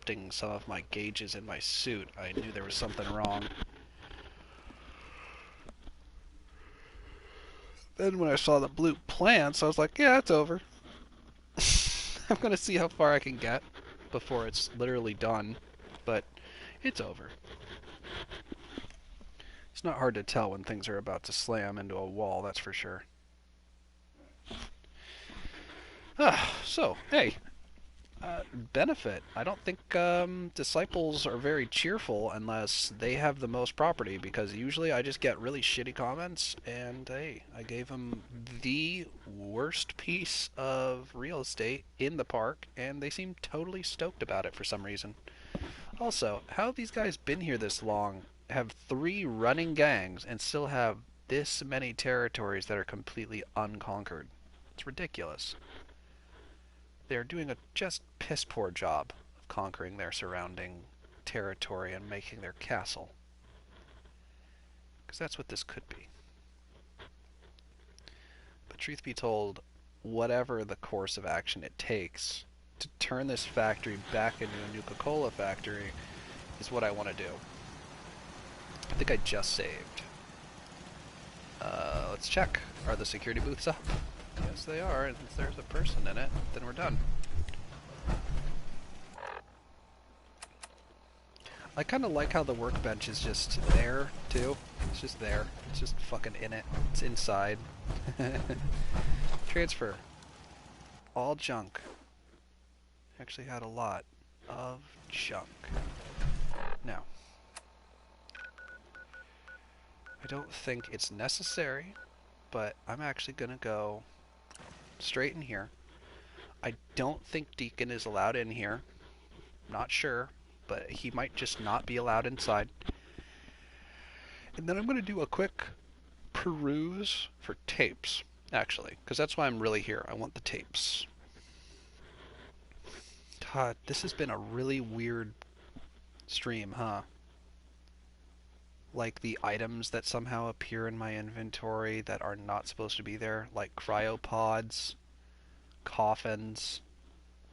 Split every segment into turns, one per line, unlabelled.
disrupting some of my gauges in my suit, I knew there was something wrong. Then when I saw the blue plants, I was like, yeah, it's over. I'm gonna see how far I can get before it's literally done, but it's over. It's not hard to tell when things are about to slam into a wall, that's for sure. So, hey, benefit. I don't think disciples are very cheerful unless they have the most property, because usually I just get really shitty comments, and hey, I gave them the worst piece of real estate in the park, and they seem totally stoked about it for some reason. Also, how have these guys been here this long, have 3 running gangs, and still have this many territories that are completely unconquered? It's ridiculous. They're doing a just piss poor job of conquering their surrounding territory and making their castle. Because that's what this could be. But truth be told, whatever the course of action it takes to turn this factory back into a Nuka-Cola factory is what I want to do. I think I just saved. Let's check. Are the security booths up? Yes, they are, and if there's a person in it, then we're done. I kind of like how the workbench is just there, too. It's just there. It's just fucking in it. It's inside. Transfer. All junk. Actually had a lot of junk. Now, I don't think it's necessary, but I'm actually gonna go straight in here. I don't think Deacon is allowed in here. Not sure, but he might just not be allowed inside. And then I'm going to do a quick peruse for tapes, actually, because that's why I'm really here. I want the tapes. God, this has been a really weird stream, huh? Like the items that somehow appear in my inventory that are not supposed to be there, like cryopods, coffins,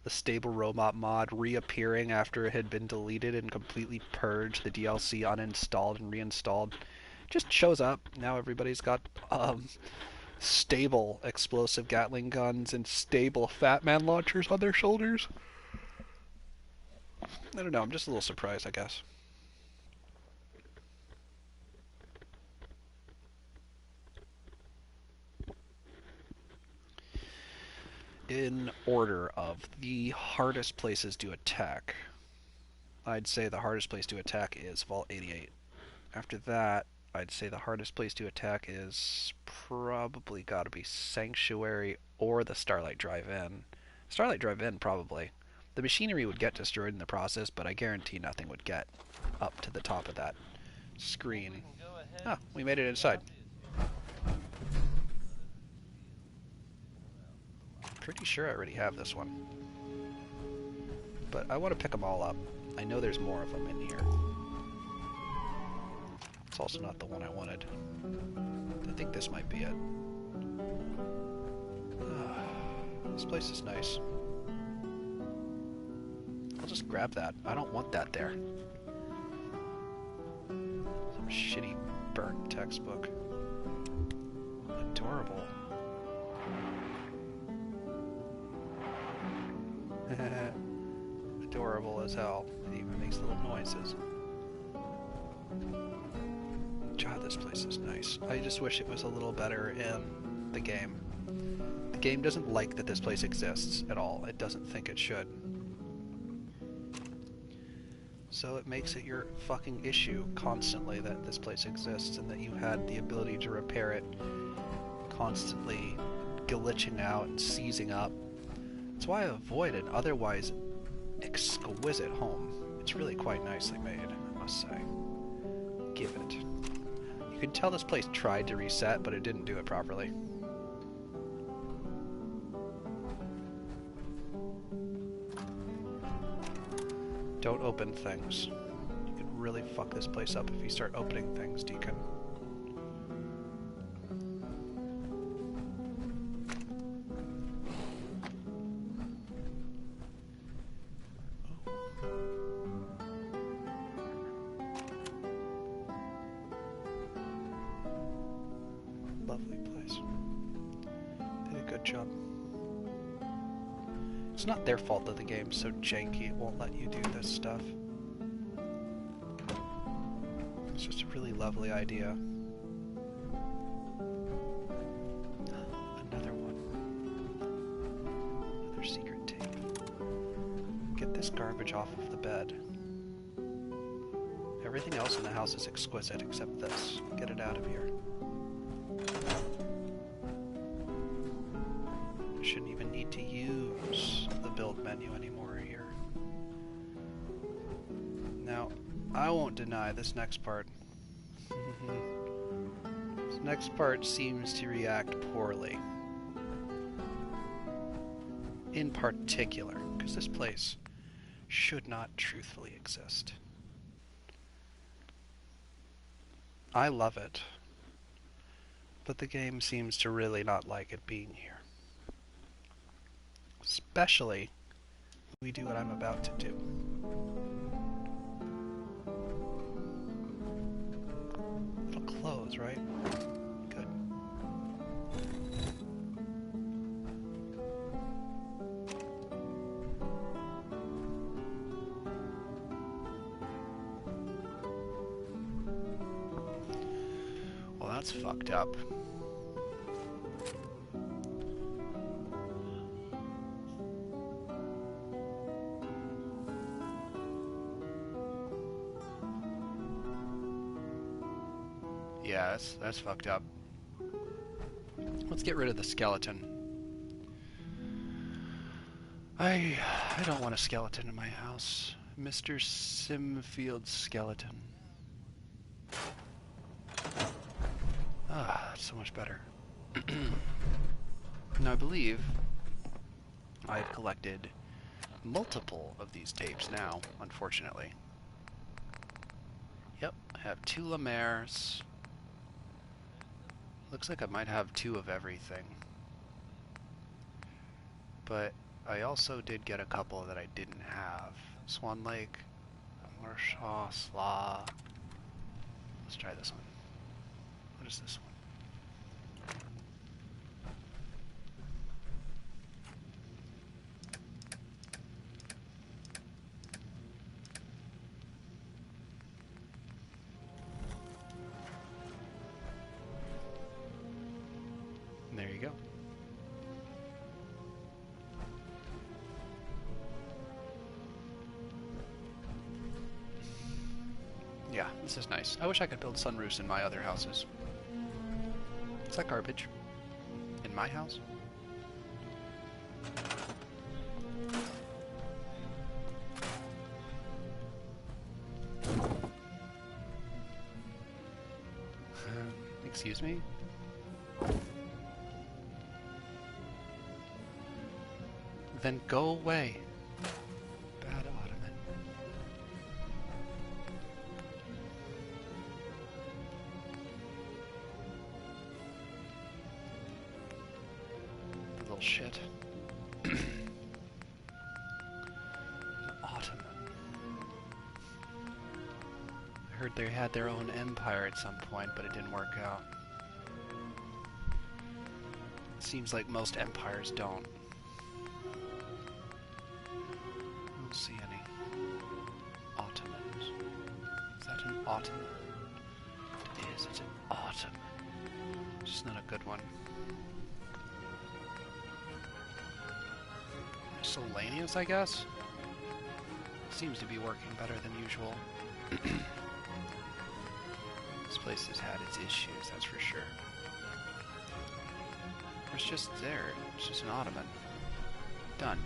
the stable robot mod reappearing after it had been deleted and completely purged, the DLC uninstalled and reinstalled. Just shows up. Now everybody's got stable explosive Gatling guns and stable Fat Man launchers on their shoulders. I don't know, I'm just a little surprised, I guess. In order of the hardest places to attack, I'd say the hardest place to attack is Vault 88. After that, I'd say the hardest place to attack is probably got to be Sanctuary or the Starlight Drive-In. Starlight Drive-In, probably. The machinery would get destroyed in the process, but I guarantee nothing would get up to the top of that screen. Ah, we made it inside. Pretty sure I already have this one. But I want to pick them all up. I know there's more of them in here. It's also not the one I wanted. I think this might be it. This place is nice. I'll just grab that. I don't want that there. Some shitty burnt textbook. Adorable. Adorable as hell. It even makes little noises. God, this place is nice. I just wish it was a little better in the game. The game doesn't like that this place exists at all. It doesn't think it should. So it makes it your fucking issue constantly that this place exists and that you had the ability to repair it constantly glitching out and seizing up. That's why I avoid an otherwise exquisite home. It's really quite nicely made, I must say. Give it. You can tell this place tried to reset, but it didn't do it properly. Don't open things. You could really fuck this place up if you start opening things, Deacon. lovely place. Did a good job. It's not their fault that the game's so janky it won't let you do this stuff. It's just a really lovely idea. Another one. Another secret tape. Get this garbage off of the bed. Everything else in the house is exquisite except this. Get it out of here. I shouldn't even need to use the build menu anymore here. Now, I won't deny this next part. This next part seems to react poorly. In particular, because this place should not truthfully exist. I love it, but the game seems to really not like it being here. Especially when we do what I'm about to do. It'll close, right? Good. Well, that's fucked up. Yeah, that's fucked up. Let's get rid of the skeleton. I don't want a skeleton in my house. Mr. Simfield's skeleton. Ah, that's so much better. Now I believe I've collected multiple of these tapes now, unfortunately. Yep, I have 2 Lemaire's. Looks like I might have 2 of everything. But I also did get a couple that I didn't have. Swan Lake, Marshaw, Slaw. Let's try this one. What is this one? And there you go. Yeah, this is nice. I wish I could build sunroofs in my other houses. Is that garbage? In my house? Excuse me? Then go away. Bad Ottoman. Little shit. An Ottoman. I heard they had their own empire at some point, but it didn't work out. Seems like most empires don't. I don't see any Ottomans. Is that an Ottoman? It is, it's an Ottoman. Just not a good one. Miscellaneous, I guess? Seems to be working better than usual. This place has had its issues, that's for sure. It's just there. It's just an Ottoman. Done.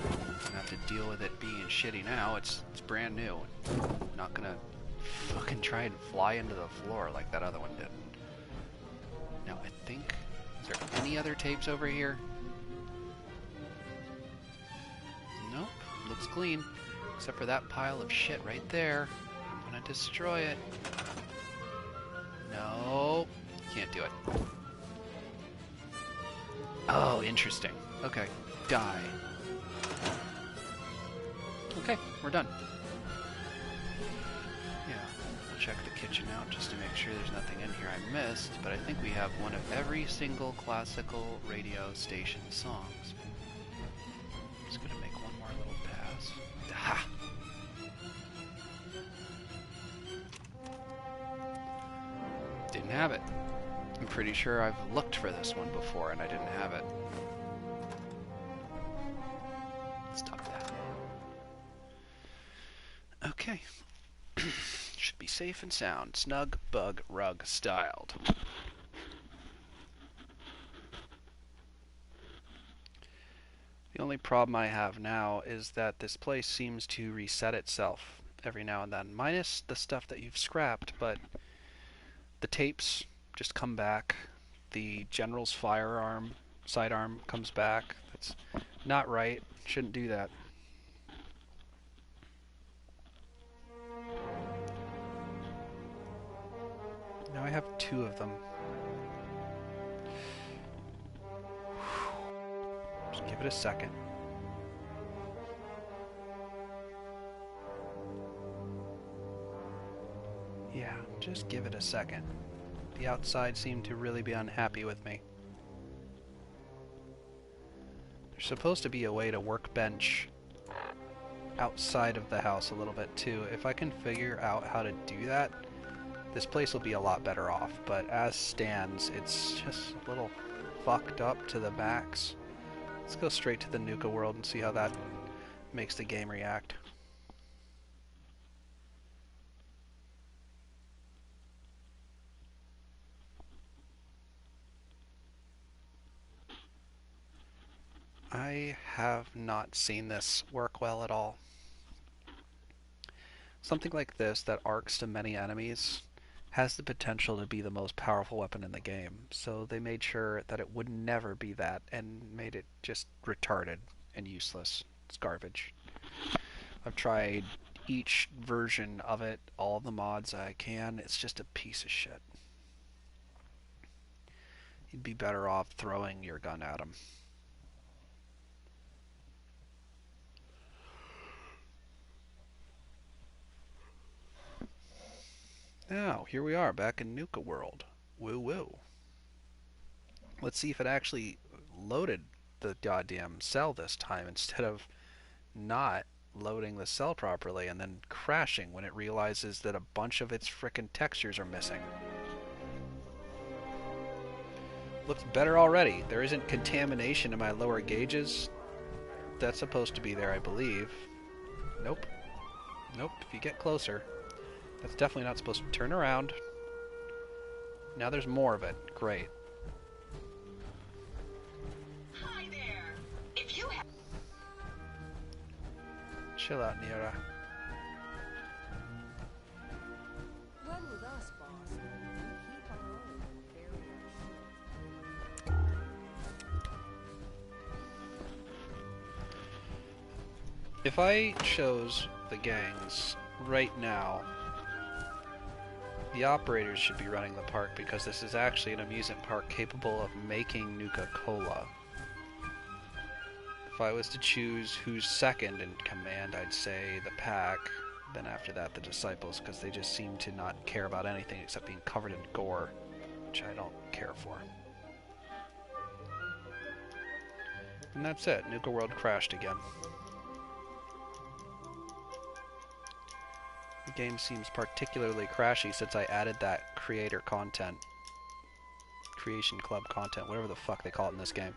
Don't have to deal with it being shitty now. It's brand new. Not gonna fucking try and fly into the floor like that other one did. Now I think... Is there any other tapes over here? Nope. Looks clean. Except for that pile of shit right there. I'm gonna destroy it. No. Can't do it. Oh, interesting. Okay. Die. Okay, we're done. Yeah. check the kitchen out just to make sure there's nothing in here I missed, but I think we have one of every single classical radio station songs. I'm just gonna make one more little pass. Ha! Didn't have it. I'm pretty sure I've looked for this one before and I didn't have it. Stop that. Okay. Should be safe and sound. Snug, bug, rug styled. The only problem I have now is that this place seems to reset itself every now and then. Minus the stuff that you've scrapped, but the tapes just come back. The general's sidearm comes back. That's not right. Shouldn't do that. Now I have 2 of them. Just give it a second. Yeah, just give it a second. The outside seemed to really be unhappy with me. There's supposed to be a way to workbench outside of the house a little bit too. If I can figure out how to do that, this place will be a lot better off, but as stands, it's just a little fucked up to the max. Let's go straight to the Nuka world and see how that makes the game react. I have not seen this work well at all. Something like this that arcs to many enemies has the potential to be the most powerful weapon in the game, so they made sure that it would never be that and made it just retarded and useless. It's garbage. I've tried each version of it, all the mods I can. It's just a piece of shit. You'd be better off throwing your gun at them. Now, here we are back in Nuka World. Woo woo. Let's see if it actually loaded the goddamn cell this time instead of not loading the cell properly and then crashing when it realizes that a bunch of its frickin' textures are missing. Looks better already. There isn't contamination in my lower gauges. That's supposed to be there, I believe. Nope. Nope, if you get closer. That's definitely not supposed to turn around. Now there's more of it. Great.
Hi there. If you have
Chill out, Nira.
Run with us, boss. We keep our own barriers.
If I chose the gangs right now, the operators should be running the park because this is actually an amusement park capable of making Nuka-Cola. If I was to choose who's second in command, I'd say the pack, then after that the disciples, because they just seem to not care about anything except being covered in gore, which I don't care for. And that's it. Nuka World crashed again. The game seems particularly crashy since I added that creation club content, whatever the fuck they call it in this game.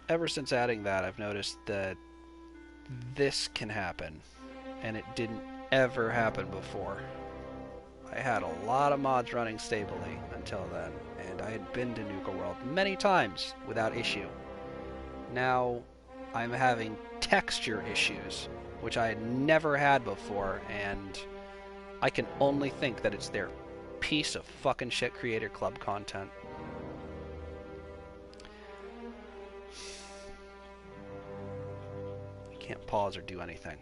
Ever since adding that, I've noticed that this can happen, and it didn't ever happen before. I had a lot of mods running stably until then, and I had been to Nuka World many times without issue. Now, I'm having texture issues, which I had never had before, and I can only think that it's their piece of fucking shit Creator Club content. I can't pause or do anything.